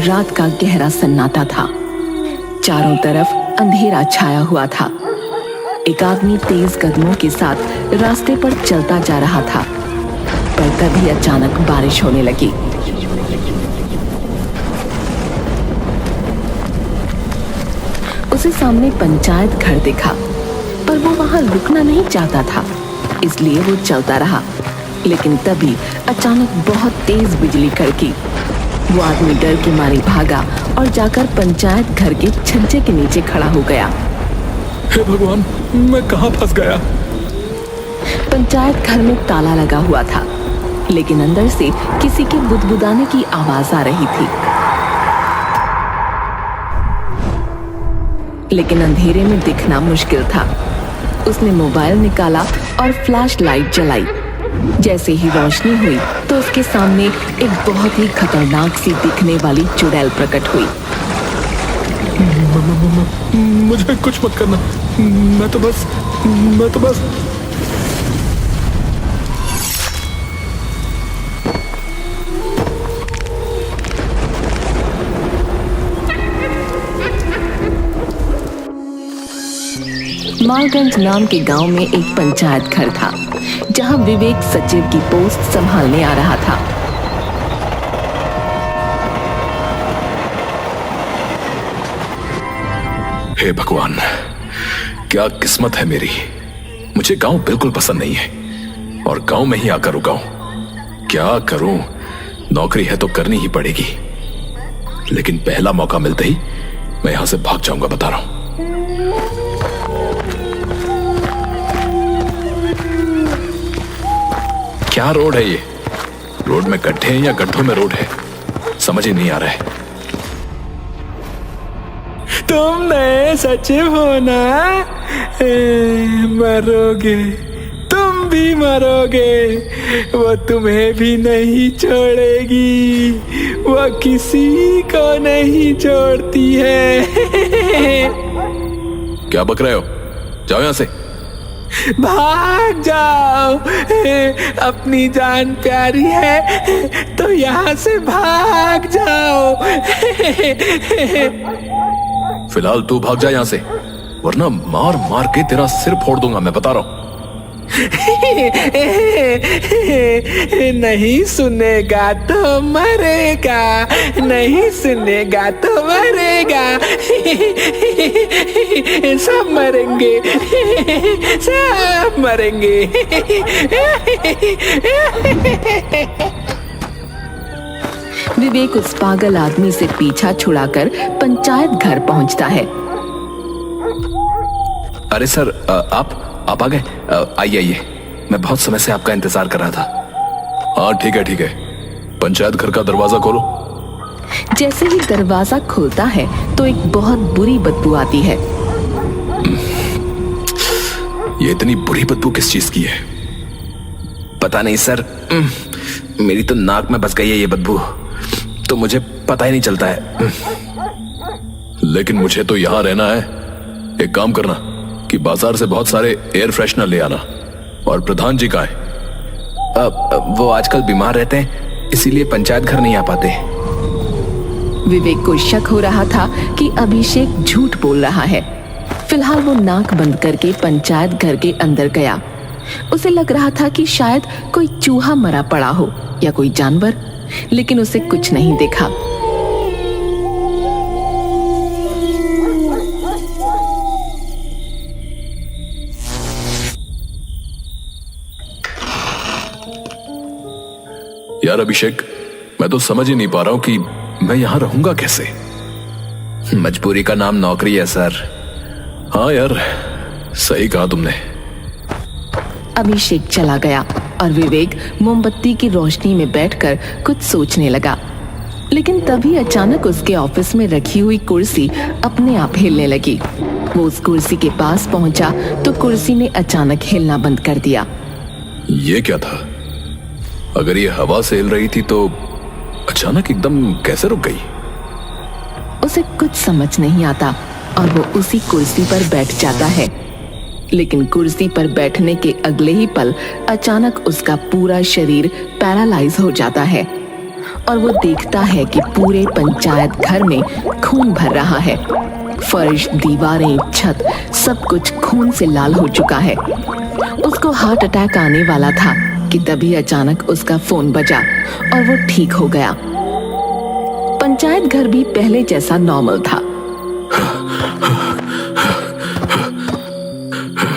रात का गहरा सन्नाटा था। चारों तरफ अंधेरा छाया हुआ था। एक आदमी तेज कदमों के साथ रास्ते पर चलता जा रहा था, पर तभी अचानक बारिश होने लगी। उसे सामने पंचायत घर दिखा, पर वो वहां रुकना नहीं चाहता था, इसलिए वो चलता रहा। लेकिन तभी अचानक बहुत तेज बिजली कड़की। वो आदमी डर के मारे भागा और जाकर पंचायत घर के छज्जे के नीचे खड़ा हो गया। हे भगवान, मैं कहाँ फंस गया? पंचायत घर में ताला लगा हुआ था, लेकिन अंदर से किसी के बुदबुदाने की आवाज आ रही थी। लेकिन अंधेरे में दिखना मुश्किल था। उसने मोबाइल निकाला और फ्लैश लाइट जलाई। जैसे ही रोशनी हुई तो उसके सामने एक बहुत ही खतरनाक सी दिखने वाली चुड़ैल प्रकट हुई। मुझे कुछ मत करना, मैं तो बस मालगंज नाम के गांव में एक पंचायत घर था, जहां विवेक सचिव की पोस्ट संभालने आ रहा था। हे भगवान, क्या किस्मत है मेरी। मुझे गांव बिल्कुल पसंद नहीं है और गांव में ही आकर रुका हूं। क्या करूं? नौकरी है तो करनी ही पड़ेगी, लेकिन पहला मौका मिलते ही मैं यहां से भाग जाऊंगा, बता रहा हूं। क्या रोड है ये? रोड में गड्ढे हैं या गड्ढों में रोड है, समझ ही नहीं आ रहा है। तुम नए सचिव हो ना? मरोगे, तुम भी मरोगे। वो तुम्हें भी नहीं छोड़ेगी, वो किसी को नहीं छोड़ती है। क्या बक रहे हो? जाओ यहां से। भाग जाओ, अपनी जान प्यारी है तो यहाँ से भाग जाओ। फिलहाल तू भाग जा यहां से, वरना मार मार के तेरा सिर फोड़ दूंगा, मैं बता रहा हूं। नहीं सुनेगा तो मरेगा, नहीं सुनेगा तो मरेगा। सब मरेंगे, सब मरेंगे। विवेक उस पागल आदमी से पीछा छुड़ाकर पंचायत घर पहुंचता है। अरे सर, आप आ गए? आइए आइए, मैं बहुत समय से आपका इंतजार कर रहा था। हाँ ठीक है, पंचायत घर का दरवाजा खोलो। जैसे ही दरवाजा खुलता है तो एक बहुत बुरी बदबू आती है। ये इतनी बुरी बदबू किस चीज की है? पता नहीं सर, मेरी तो नाक में बस गई है ये बदबू, तो मुझे पता ही नहीं चलता है। लेकिन मुझे तो यहां रहना है। एक काम करना कि बाजार से बहुत सारे एयर फ्रेशनर ले आना। और प्रधान जी कहाँ है? वो आजकल बीमार रहते हैं, इसीलिए पंचायत घर नहीं आ पाते। विवेक को शक हो रहा था कि अभिषेक झूठ बोल रहा है। फिलहाल वो नाक बंद करके पंचायत घर के अंदर गया। उसे लग रहा था कि शायद कोई चूहा मरा पड़ा हो या कोई जानवर, लेकिन उसे कुछ नहीं देखा। यार अभिषेक, मैं तो समझ ही नहीं पा रहा हूं कि मैं यहां रहूंगा कैसे। मजबूरी का नाम नौकरी है सर। हाँ यार, सही कहा तुमने। अभिषेक चला गया और विवेक मोमबत्ती की रोशनी में बैठकर कुछ सोचने लगा। लेकिन तभी अचानक उसके ऑफिस में रखी हुई कुर्सी अपने आप हिलने लगी। वो उस कुर्सी के पास पहुंचा तो कुर्सी ने अचानक हिलना बंद कर दिया। ये क्या था? अगर ये हवा से हिल रही थी तो अचानक एकदम कैसे रुक गई? उसे कुछ समझ नहीं आता और वो उसी कुर्सी पर बैठ जाता है। लेकिन कुर्सी पर बैठने के अगले ही पल अचानक उसका पूरा शरीर पैरालाइज हो जाता है और वो देखता है कि पूरे पंचायत घर में खून भर रहा है। फर्श, दीवारें, छत सब कुछ खून से लाल हो चुका है। उसको हार्ट अटैक आने वाला था कि तभी अचानक उसका फोन बजा और वो ठीक हो गया। पंचायत घर भी पहले जैसा नॉर्मल था।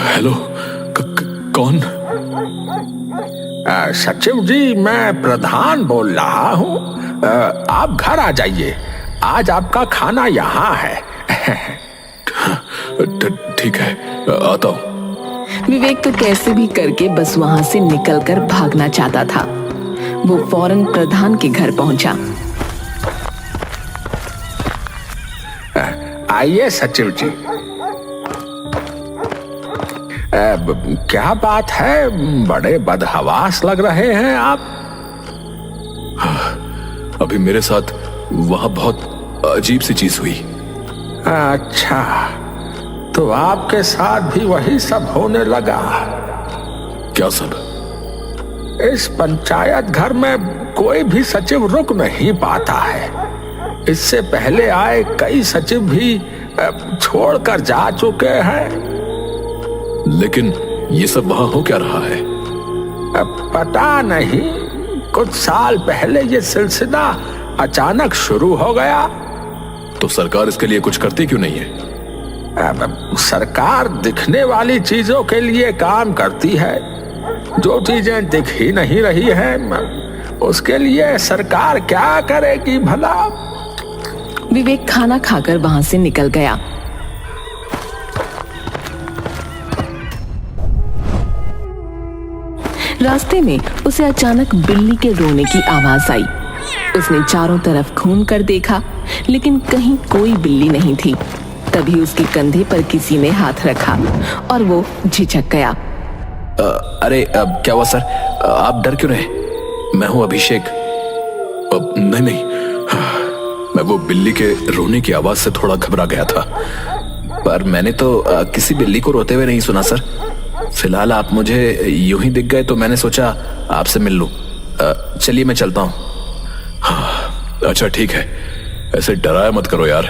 हेलो, कौन? सचिव जी, मैं प्रधान बोल रहा हूँ। आप घर आ जाइए, आज आपका खाना यहाँ है। ठीक है, आता हूँ। विवेक तो कैसे भी करके बस वहां से निकलकर भागना चाहता था। वो फौरन प्रधान के घर पहुंचा। आइए सचिव जी। क्या बात है, बड़े बदहवास लग रहे हैं आप। अभी मेरे साथ वहां बहुत अजीब सी चीज हुई। अच्छा, तो आपके साथ भी वही सब होने लगा? क्या सब? इस पंचायत घर में कोई भी सचिव रुक नहीं पाता है। इससे पहले आए कई सचिव भी छोड़कर जा चुके हैं। लेकिन ये सब वहां हो क्या रहा है? पता नहीं, कुछ साल पहले ये सिलसिला अचानक शुरू हो गया। तो सरकार इसके लिए कुछ करती क्यों नहीं है? सरकार दिखने वाली चीजों के लिए काम करती है। जो चीजें दिख ही नहीं रही हैं, उसके लिए सरकार क्या करेगी भला। विवेक खाना खाकर वहां से निकल गया। रास्ते में उसे अचानक बिल्ली के रोने की आवाज आई। उसने चारों तरफ घूम कर देखा, लेकिन कहीं कोई बिल्ली नहीं थी। तभी उसके कंधे पर किसी ने हाथ रखा और वो झिझक गया। अरे क्या हुआ सर? आप डर क्यों रहे? मैं हूं अभिषेक। नहीं, मैं वो बिल्ली के रोने की आवाज से थोड़ा घबरा गया था। पर मैंने तो किसी बिल्ली को रोते हुए नहीं सुना सर। फिलहाल आप मुझे यूं ही दिख गए तो मैंने सोचा आपसे मिल लूं। चलिए मैं चलता हूं। हाँ, अच्छा ठीक है, ऐसे डराया मत करो यार।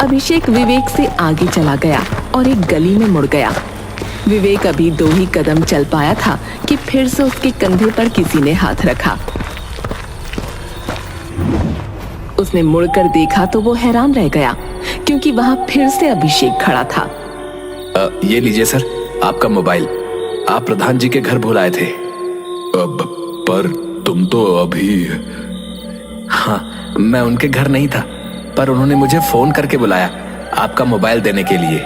अभिषेक विवेक से आगे चला गया और एक गली में मुड़ गया। विवेक अभी 2 ही कदम चल पाया था कि फिर से उसके कंधे पर किसी ने हाथ रखा। उसने मुड़कर देखा तो वो हैरान रह गया, क्योंकि वहां फिर से अभिषेक खड़ा था। ये लीजिए सर, आपका मोबाइल। आप प्रधान जी के घर भूल आए थे। पर तुम तो अभी... हाँ, मैं उनके घर नहीं था, पर उन्होंने मुझे फोन करके बुलाया आपका मोबाइल देने के लिए।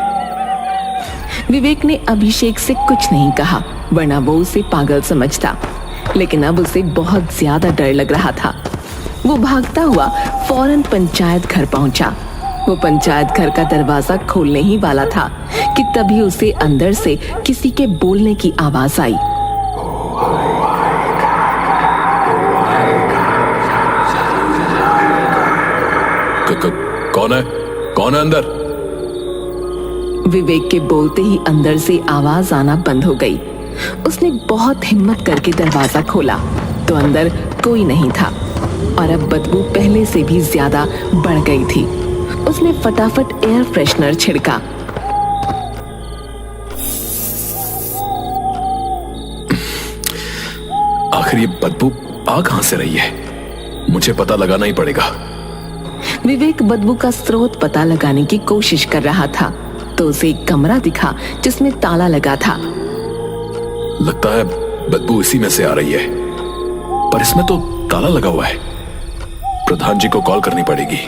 विवेक ने अभिषेक से कुछ नहीं कहा, वरना वो उसे पागल समझता। लेकिन अब उसे बहुत ज्यादा डर लग रहा था। वो भागता हुआ फौरन पंचायत घर पहुंचा। वो पंचायत घर का दरवाजा खोलने ही वाला था कि तभी उसे अंदर से किसी के बोलने की आवाज आई। कौन है? कौन है अंदर? विवेक के बोलते ही अंदर से आवाज आना बंद हो गई। उसने बहुत हिम्मत करके दरवाजा खोला तो अंदर कोई नहीं था और अब बदबू पहले से भी ज्यादा बढ़ गई थी। उसने फटाफट एयर फ्रेशनर छिड़का। आखिर ये बदबू आ कहां से रही है? मुझे पता लगाना ही पड़ेगा। विवेक बदबू का स्रोत पता लगाने की कोशिश कर रहा था तो उसे एक कमरा दिखा जिसमें ताला लगा था। लगता है बदबू इसी में से आ रही है, पर इसमें तो ताला लगा हुआ है। प्रधान जी को कॉल करनी पड़ेगी।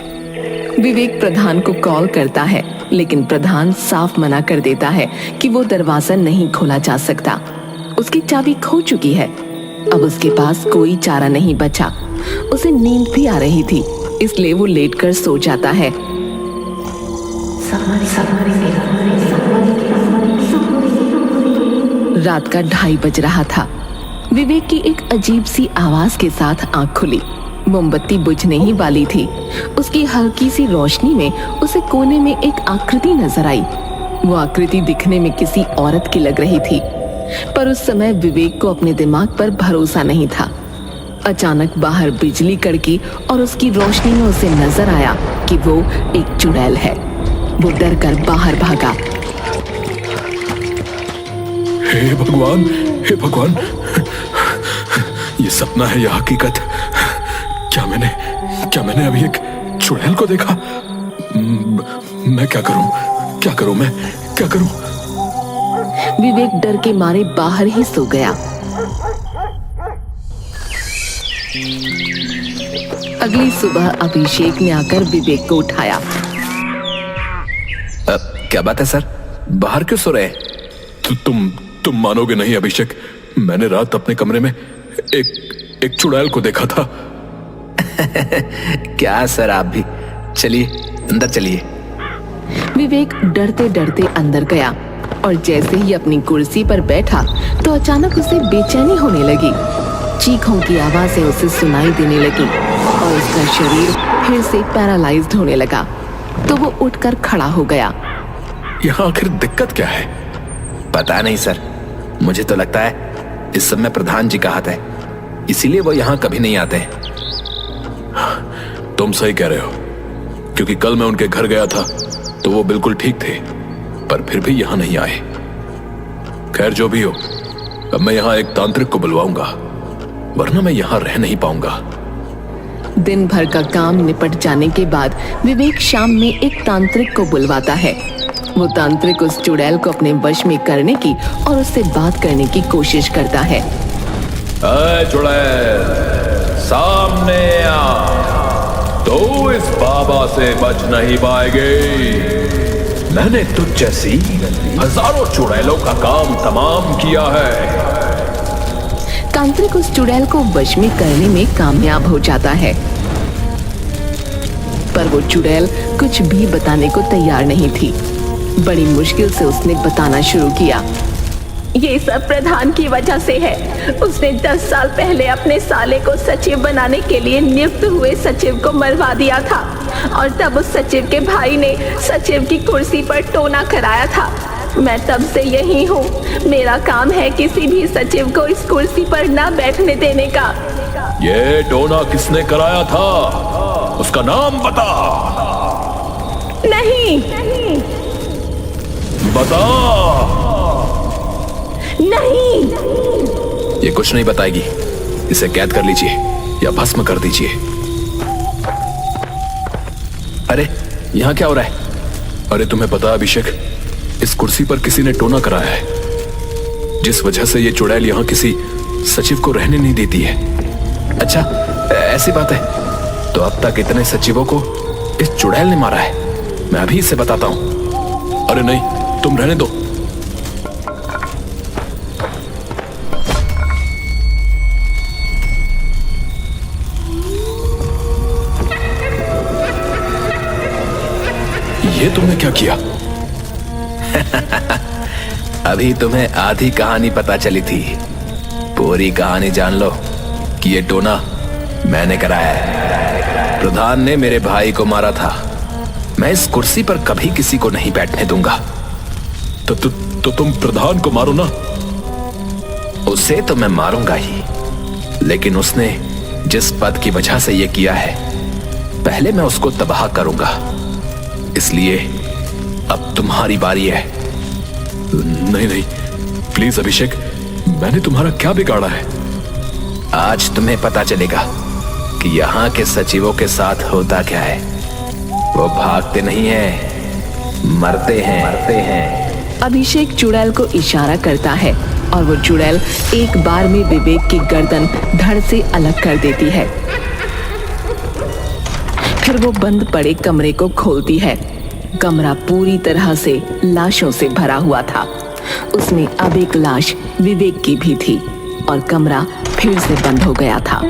विवेक प्रधान को कॉल करता है, लेकिन प्रधान साफ मना कर देता है कि वो दरवाजा नहीं खोला जा सकता। उसकी चाबी खो चुकी है। अब उसके पास कोई चारा नहीं बचा। उसे नींद भी आ रही थी, इसलिए वो लेटकर सो जाता है। रात का 2:30 बज रहा था। विवेक की एक अजीब सी आवाज के साथ आंख खुली। मोमबत्ती बुझने ही वाली थी। उसकी हल्की सी रोशनी में उसे कोने में एक आकृति नजर आई। वो आकृति दिखने में किसी औरत की लग रही थी। पर उस समय विवेक को अपने दिमाग पर भरोसा नहीं था। अचानक बाहर बिजली कड़की और उसकी रोशनी में उसे नजर आया कि वो एक चुड़ैल है। वो डर कर बाहर भागा। हे भगवान, हे भगवान, ये सपना है या हकीकत? क्या मैंने अभी एक चुड़ैल को देखा? मैं क्या करूं? मैं क्या करूं? विवेक डर के मारे बाहर ही सो गया। अगली सुबह अभिषेक ने आकर विवेक को उठाया। क्या बात है सर, बाहर क्यों सो रहे हैं? तुम मानोगे नहीं अभिषेक, मैंने रात अपने कमरे में एक चुड़ैल को देखा था। क्या सर, आप भी चलिए अंदर चलिए। विवेक डरते डरते अंदर गया और जैसे ही अपनी कुर्सी पर बैठा तो अचानक उसे बेचैनी होने लगी। चीखों की आवाजें उसे सुनाई देने लगी और उसका शरीर फिर से पैरालाइज्ड होने लगा। तो वो उठकर खड़ा हो गया। यहाँ आखिर दिक्कत क्या है? पता नहीं सर, मुझे तो लगता है इस सब में प्रधान जी का हाथ है, इसीलिए वो यहाँ कभी नहीं आते हैं। तुम सही कह रहे हो, क्योंकि कल मैं उनके घर गया था तो वो बिल्कुल ठीक थे, पर फिर भी यहाँ नहीं आए। खैर जो भी हो, अब मैं यहाँ एक तांत्रिक को बुलवाऊंगा, वरना मैं यहाँ रह नहीं पाऊंगा। दिन भर का काम निपट जाने के बाद विवेक शाम में एक तांत्रिक को बुलवाता है। वो तांत्रिक उस चुड़ैल को अपने वश में करने की और उससे बात करने की कोशिश करता है। चुड़ैल, सामने आ, तो इस बाबा से बच नहीं पाएगी। मैंने तुझ जैसी हजारों चुड़ैलों का काम तमाम किया है। तांत्रिक उस चुड़ैल को वश में करने में कामयाब हो जाता है, पर वो चुड़ैल कुछ भी बताने को तैयार नहीं थी। बड़ी मुश्किल से उसने बताना शुरू किया। ये सब प्रधान की वजह से है। उसने 10 साल पहले अपने साले को सचिव बनाने के लिए नियुक्त हुए सचिव को मरवा दिया था और तब उस सचिव के भाई ने सचिव की कुर्सी पर टोना कराया था। मैं तब से यही हूँ। मेरा काम है किसी भी सचिव को इस कुर्सी पर ना बैठने देने का। ये टोना किसने कराया था? उसका नाम बता। नहीं, बता। नहीं, ये कुछ नहीं बताएगी। इसे कैद कर लीजिए या भस्म कर दीजिए। अरे यहाँ क्या हो रहा है? अरे तुम्हें पता अभिषेक, इस कुर्सी पर किसी ने टोना कराया है, जिस वजह से ये चुड़ैल यहाँ किसी सचिव को रहने नहीं देती है। अच्छा, ऐसी बात है? तो अब तक इतने सचिवों को इस चुड़ैल ने मारा है। मैं अभी इसे बताता हूँ। अरे नहीं, तुम रहने दो। ये तुमने क्या किया? अभी तुम्हें आधी कहानी पता चली थी। पूरी कहानी जान लो कि ये टोना मैंने कराया है। प्रधान ने मेरे भाई को मारा था। मैं इस कुर्सी पर कभी किसी को नहीं बैठने दूंगा। तो तुम प्रधान को मारो ना। उसे तो मैं मारूंगा ही, लेकिन उसने जिस पद की वजह से ये किया है, पहले मैं उसको तबाह करूंगा। इसलिए अब तुम्हारी बारी है। नहीं, प्लीज अभिषेक, मैंने तुम्हारा क्या बिगाड़ा है? आज तुम्हें पता चलेगा कि यहाँ के सचिवों के साथ होता क्या है। वो भागते नहीं हैं, मरते हैं। अभिषेक चुड़ैल को इशारा करता है और वो चुड़ैल एक बार में विवेक की गर्दन धड़ से अलग कर देती है। फिर वो बंद पड़े कमरे को खोलती है। कमरा पूरी तरह से लाशों से भरा हुआ था। उसमें अब एक लाश विवेक की भी थी और कमरा फिर से बंद हो गया था।